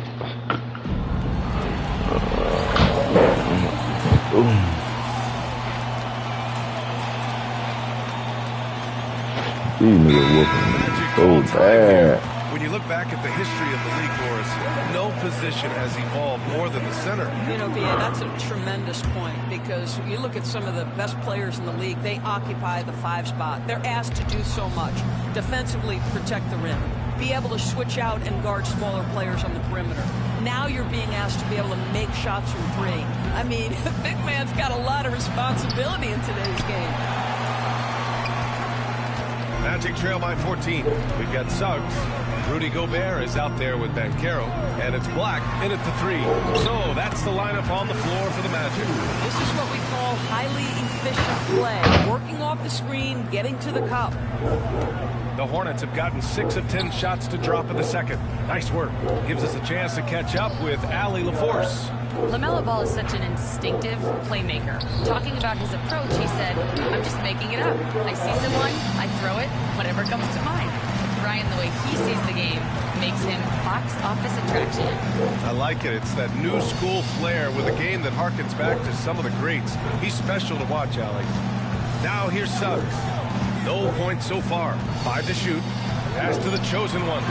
These niggas whooping me so bad. When you look back at the history of the league, Boris, no position has evolved more than the center. You know, B.A., that's a tremendous point because you look at some of the best players in the league, they occupy the 5 spot. They're asked to do so much. Defensively, protect the rim. Be able to switch out and guard smaller players on the perimeter. Now you're being asked to be able to make shots from 3. I mean, the big man's got a lot of responsibility in today's game. Magic trail by 14. We've got Suggs. Rudy Gobert is out there with Banchero, and it's Black in at the 3. So that's the lineup on the floor for the Magic. This is what we call highly efficient play. Working off the screen, getting to the cup. The Hornets have gotten 6 of 10 shots to drop in the second. Nice work. Gives us a chance to catch up with Allie LaForce. LaMelo Ball is such an instinctive playmaker. Talking about his approach, he said, I'm just making it up. I see someone, I throw it, whatever comes to mind. Brian, the way he sees the game makes him box office attraction. I like it. It's that new school flair with a game that harkens back to some of the greats. He's special to watch, Allie. Now here's Suggs. No points so far. 5 to shoot. Pass to the chosen one.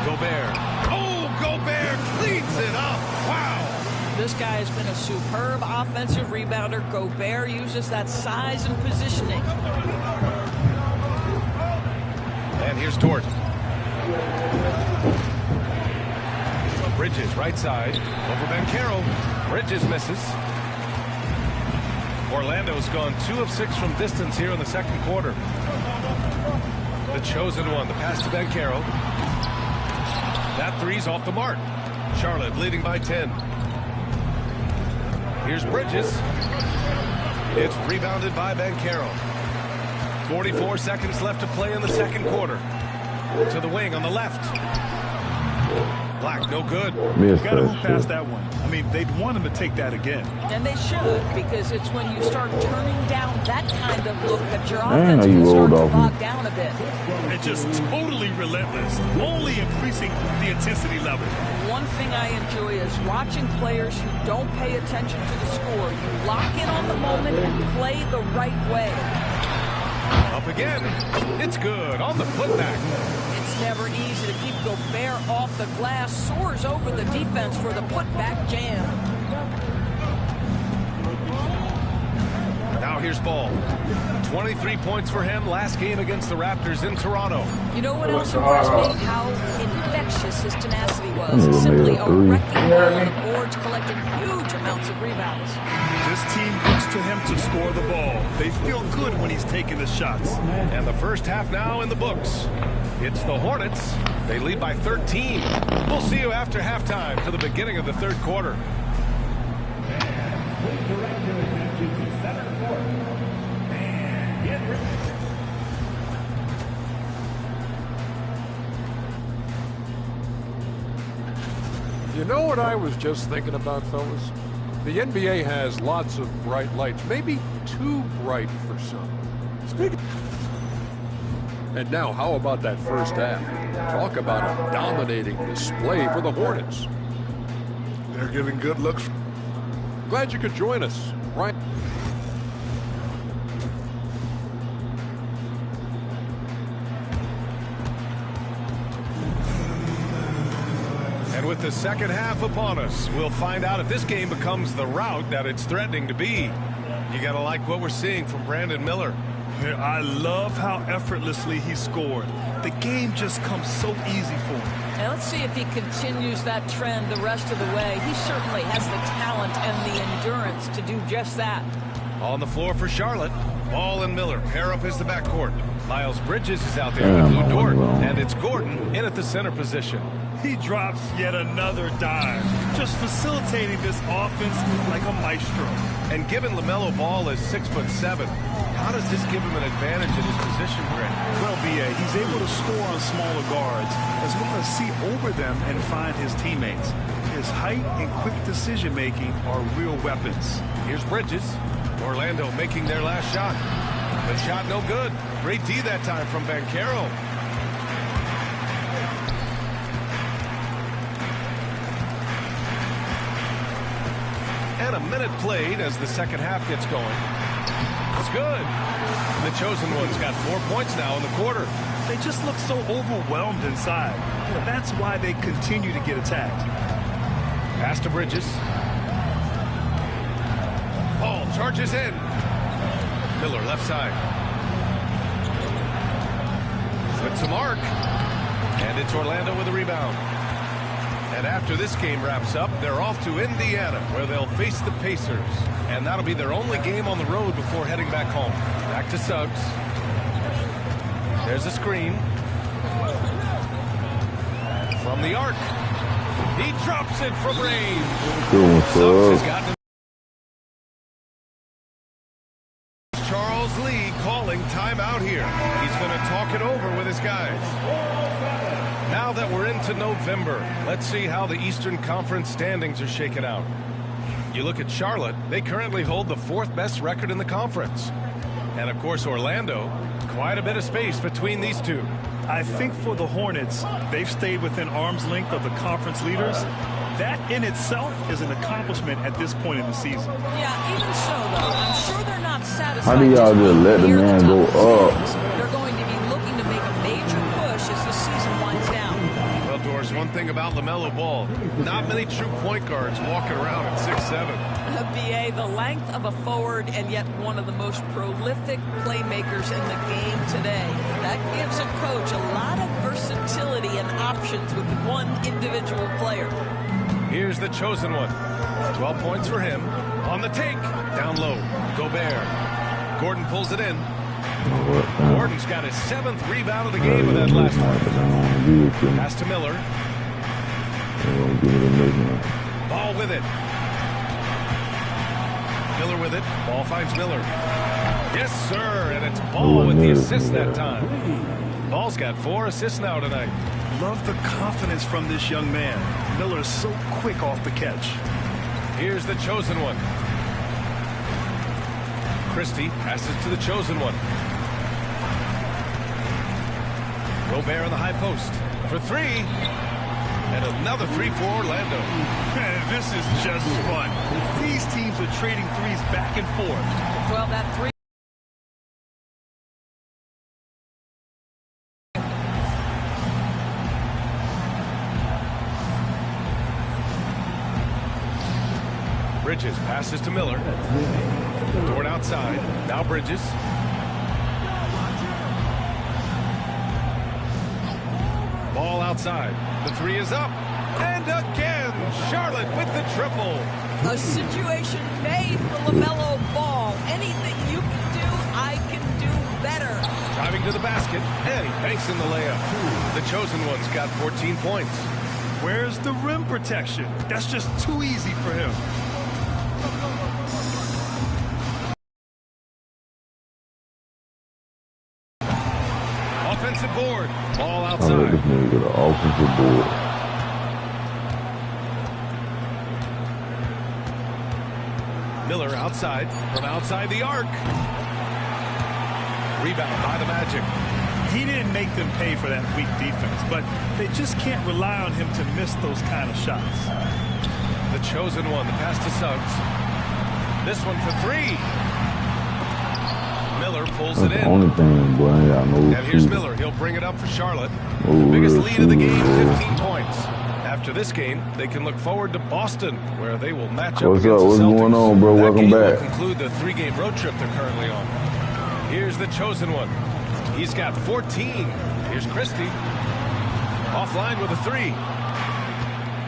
Gobert. Oh, Gobert cleans it up. Wow. This guy has been a superb offensive rebounder. Gobert uses that size and positioning. And here's Dort. Bridges, right side. Over Banchero. Bridges misses. Orlando's gone 2 of 6 from distance here in the second quarter. The chosen one. The pass to Banchero. That 3's off the mark. Charlotte leading by 10. Here's Bridges. It's rebounded by Banchero. 44 seconds left to play in the second quarter. To the wing on the left. Black, no good. Got to move past that one. I mean, they'd want him to take that again. And they should, because it's when you start turning down that kind of look that your offense will start to bog down a bit. It's just totally relentless, only increasing the intensity level. One thing I enjoy is watching players who don't pay attention to the score. You lock in on the moment and play the right way. Up again. It's good on the putback. It's never easy to keep Gobert off the glass. Soars over the defense for the putback jam. Now here's Ball. 23 points for him last game against the Raptors in Toronto. You know what else impressed me? How infectious his tenacity was. Simply a wrecking ball on the boards, collecting huge amounts of rebounds. This team looks to him to score the ball. They feel good when he's taking the shots. And the first half now in the books. It's the Hornets. They lead by 13. We'll see you after halftime for the beginning of the third quarter. You know what I was just thinking about, fellas? The NBA has lots of bright lights, maybe too bright for some. And now, how about that first half? Talk about a dominating display for the Hornets. They're getting good looks. Glad you could join us, Ryan. And with the second half upon us, we'll find out if this game becomes the rout that it's threatening to be. You gotta like what we're seeing from Brandon Miller. I love how effortlessly he scored. The game just comes so easy for him. And let's see if he continues that trend the rest of the way. He certainly has the talent and the endurance to do just that. On the floor for Charlotte, Ball and Miller pair up as the backcourt. Miles Bridges is out there with Lou Dort, and it's Gordon in at the center position. He drops yet another dime, just facilitating this offense like a maestro. And given LaMelo Ball is 6'7", how does this give him an advantage in his position, Grant? Well, B.A., he's able to score on smaller guards, as well as see over them and find his teammates. His height and quick decision-making are real weapons. Here's Bridges. Orlando making their last shot. The shot no good. Great D that time from Banchero. And a minute played as the second half gets going. It's good. The Chosen One's got 4 points now in the quarter. They just look so overwhelmed inside. That's why they continue to get attacked. Pass to Bridges. Ball charges in. Miller left side. Puts a mark. And it's Orlando with a rebound. And after this game wraps up, they're off to Indiana, where they'll face the Pacers. And that'll be their only game on the road before heading back home. Back to Suggs. There's a screen. From the arc. He drops it from range. Suggs has gotten Charles Lee calling timeout here. He's going to talk it over with his guys. Now that we're into November, let's see how the Eastern Conference standings are shaken out. You look at Charlotte, they currently hold the 4th best record in the conference. And of course Orlando, quite a bit of space between these two. I think for the Hornets, they've stayed within arm's length of the conference leaders. That in itself is an accomplishment at this point in the season. Yeah, even so though, I'm sure they're not satisfied. How do y'all just let the man go up? They're going to be looking to make a major push as the season winds down. Well, Doris, one thing about LaMelo Ball, not many true point guards walking around at 6'7". BA, the length of a forward and yet one of the most prolific playmakers in the game today. That gives a coach a lot of versatility and options with one individual player. Here's the Chosen One. 12 points for him. On the take. Down low. Gobert. Gordon pulls it in. Gordon's got his 7th rebound of the game with that last one. Pass to Miller. Ball with it. Miller with it. Ball finds Miller. Yes, sir. And it's Ball with the assist that time. Ball's got 4 assists now tonight. Love the confidence from this young man. Miller's so quick off the catch. Here's the Chosen One. Christie passes to the Chosen One. Gobert on the high post for 3. And another 3 for Orlando. Man, this is just fun. These teams are trading threes back and forth. Well, that 3. Bridges passes to Miller. Dort outside. Now Bridges. Ball outside. The 3 is up. And again, Charlotte with the triple. A situation made for LaMelo Ball. Anything you can do, I can do better. Driving to the basket, and he banks in the layup. The Chosen One's got 14 points. Where's the rim protection? That's just too easy for him. Offensive board. Ball outside. This nigga got an offensive board. Miller outside, from outside the arc. Rebound by the Magic. He didn't make them pay for that weak defense, but they just can't rely on him to miss those kind of shots. The chosen one, the pass to Suggs. This one for three. Miller pulls it in. Only thing, boy, I got no and here's shooter. Miller. He'll bring it up for Charlotte. No the biggest real lead of the shooter, game, boy. 15 points. After this game, they can look forward to Boston, where they will match up What's against up? What's the Celtics. going on, bro? That Welcome game back. will conclude the three-game road trip they're currently on. Here's the chosen one. He's got 14. Here's Christie. Offline with a three.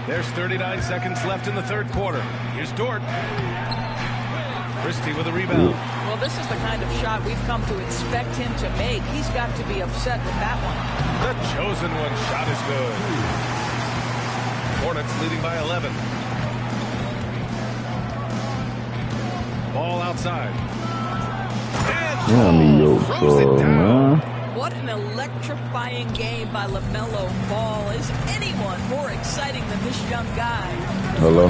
There's 39 seconds left in the third quarter. Here's Dort. Christie with a rebound. Well, this is the kind of shot we've come to expect him to make. He's got to be upset with that one. The chosen one shot is good. Hornets leading by 11. Ball outside. And throws it down. What an electrifying game by LaMelo Ball. Is anyone more exciting than this young guy? Hello.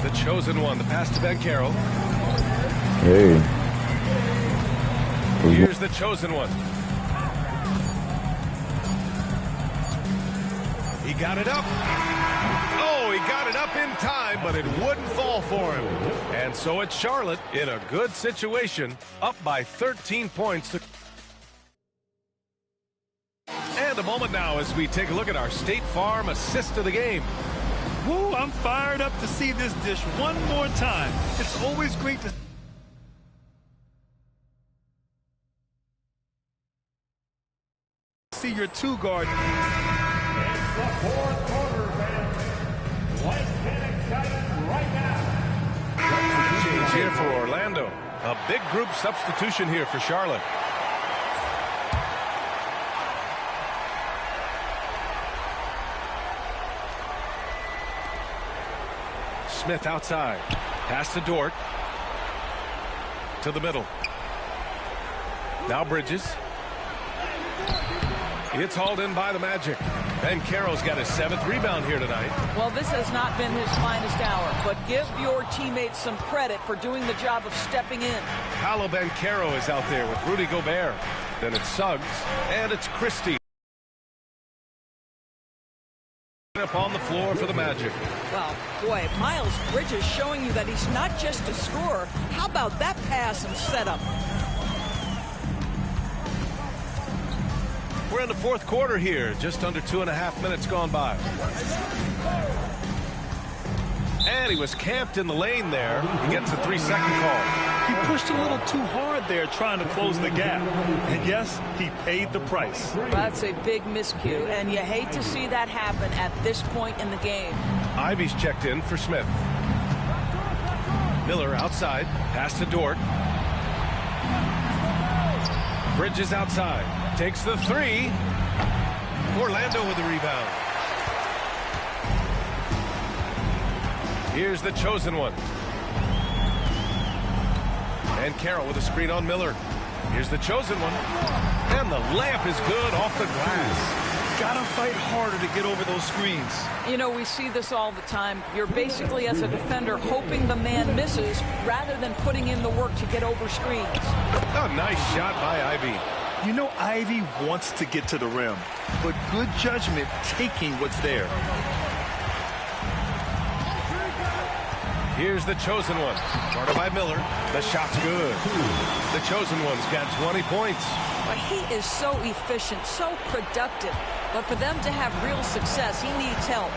The chosen one, the pass to Banchero. Hey. Here's the chosen one. He got it up. Oh, he got it up in time, but it wouldn't fall for him. And so it's Charlotte in a good situation, up by 13 points. And a moment now as we take a look at our State Farm assist of the game. Woo, I'm fired up to see this dish one more time. It's always great to see your two-guard. It's the fourth quarter, fans. Let's get excited right now. Change here for Orlando. A big group substitution here for Charlotte. Smith outside. Pass to Dort. To the middle. Now Bridges. It's hauled in by the Magic. Banchero's got his 7th rebound here tonight. Well, this has not been his finest hour, but give your teammates some credit for doing the job of stepping in. Paolo Banchero is out there with Rudy Gobert. Then it's Suggs, and it's Christie. Up on the floor for the Magic. Well, boy, Miles Bridges showing you that he's not just a scorer. How about that pass and setup? We're in the fourth quarter here, just under 2.5 minutes gone by. And he was camped in the lane there. He gets a 3-second call. He pushed a little too hard there trying to close the gap. And yes, he paid the price. That's a big miscue, and you hate to see that happen at this point in the game. Ivy's checked in for Smith. Miller outside. Pass to Dort. Bridges outside. Takes the three. Orlando with the rebound. Here's the chosen one. And Carroll with a screen on Miller. Here's the chosen one. And the layup is good off the glass. Gotta fight harder to get over those screens. You know, we see this all the time. You're basically, as a defender, hoping the man misses rather than putting in the work to get over screens. A nice shot by Ivy. You know, Ivy wants to get to the rim, but good judgment taking what's there. Here's the chosen one. Guarded by Miller. The shot's good. The chosen one's got 20 points. But he is so efficient, so productive. But for them to have real success, he needs help.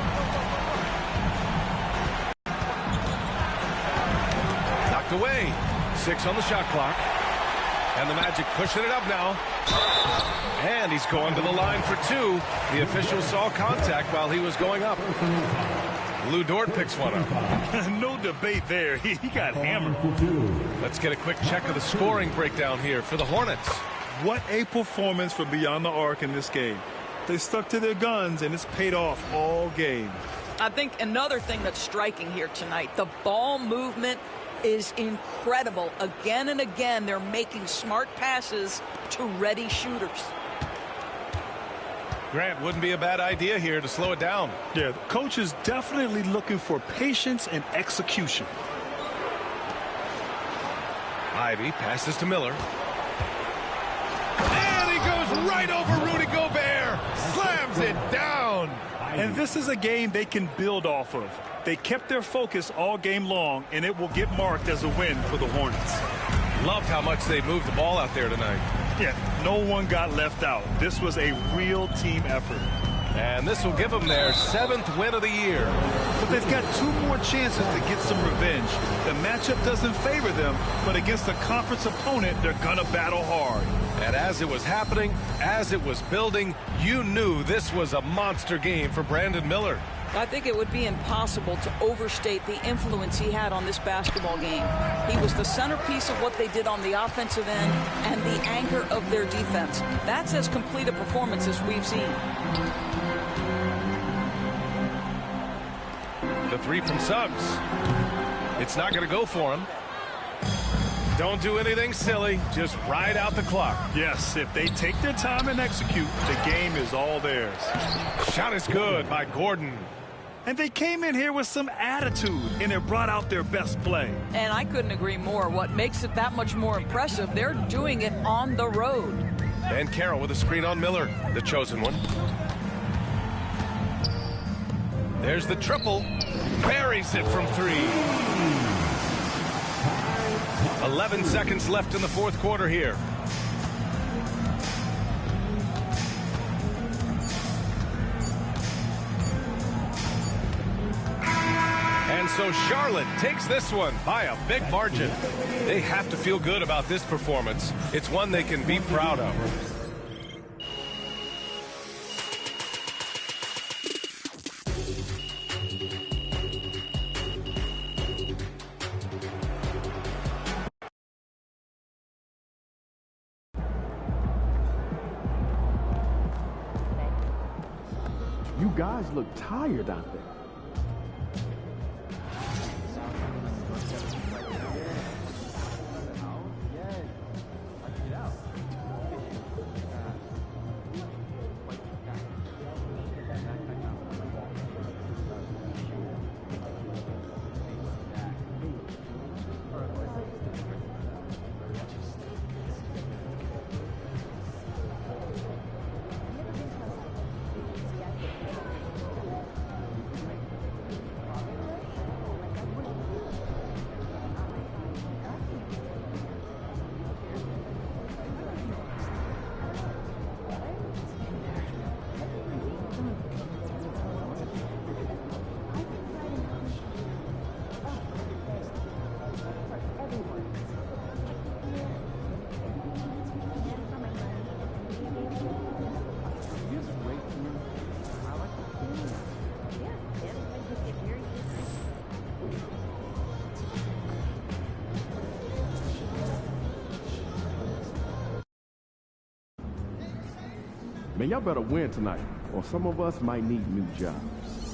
Knocked away. 6 on the shot clock. And the Magic pushing it up now. And he's going to the line for 2. The official saw contact while he was going up. Lou Dort picks one up. No debate there. He got hammered. Let's get a quick check of the scoring breakdown here for the Hornets. What a performance for Beyond the Arc in this game. They stuck to their guns, and it's paid off all game. I think another thing that's striking here tonight, the ball movement is incredible. Again and again, they're making smart passes to ready shooters. Grant, wouldn't be a bad idea here to slow it down. Yeah, the coach is definitely looking for patience and execution. Ivy passes to Miller. And he goes right over Rudy Gobert. Slams it down. And this is a game they can build off of. They kept their focus all game long, and it will get marked as a win for the Hornets. Loved how much they moved the ball out there tonight. Yeah, no one got left out. This was a real team effort. And this will give them their 7th win of the year. But they've got 2 more chances to get some revenge. The matchup doesn't favor them, but against a conference opponent, they're going to battle hard. And as it was happening, as it was building, you knew this was a monster game for Brandon Miller. I think it would be impossible to overstate the influence he had on this basketball game. He was the centerpiece of what they did on the offensive end and the anchor of their defense. That's as complete a performance as we've seen. The 3 from Suggs. It's not going to go for him. Don't do anything silly. Just ride out the clock. Yes, if they take their time and execute, the game is all theirs. Shot is good by Gordon. And they came in here with some attitude, and it brought out their best play. And I couldn't agree more. What makes it that much more impressive, they're doing it on the road. And Carroll with a screen on Miller, the chosen one. There's the triple. Buries it from 3. 11 seconds left in the 4th quarter here. And so Charlotte takes this one by a big margin. They have to feel good about this performance. It's one they can be proud of. You guys look tired out there. Man, y'all better win tonight, or some of us might need new jobs.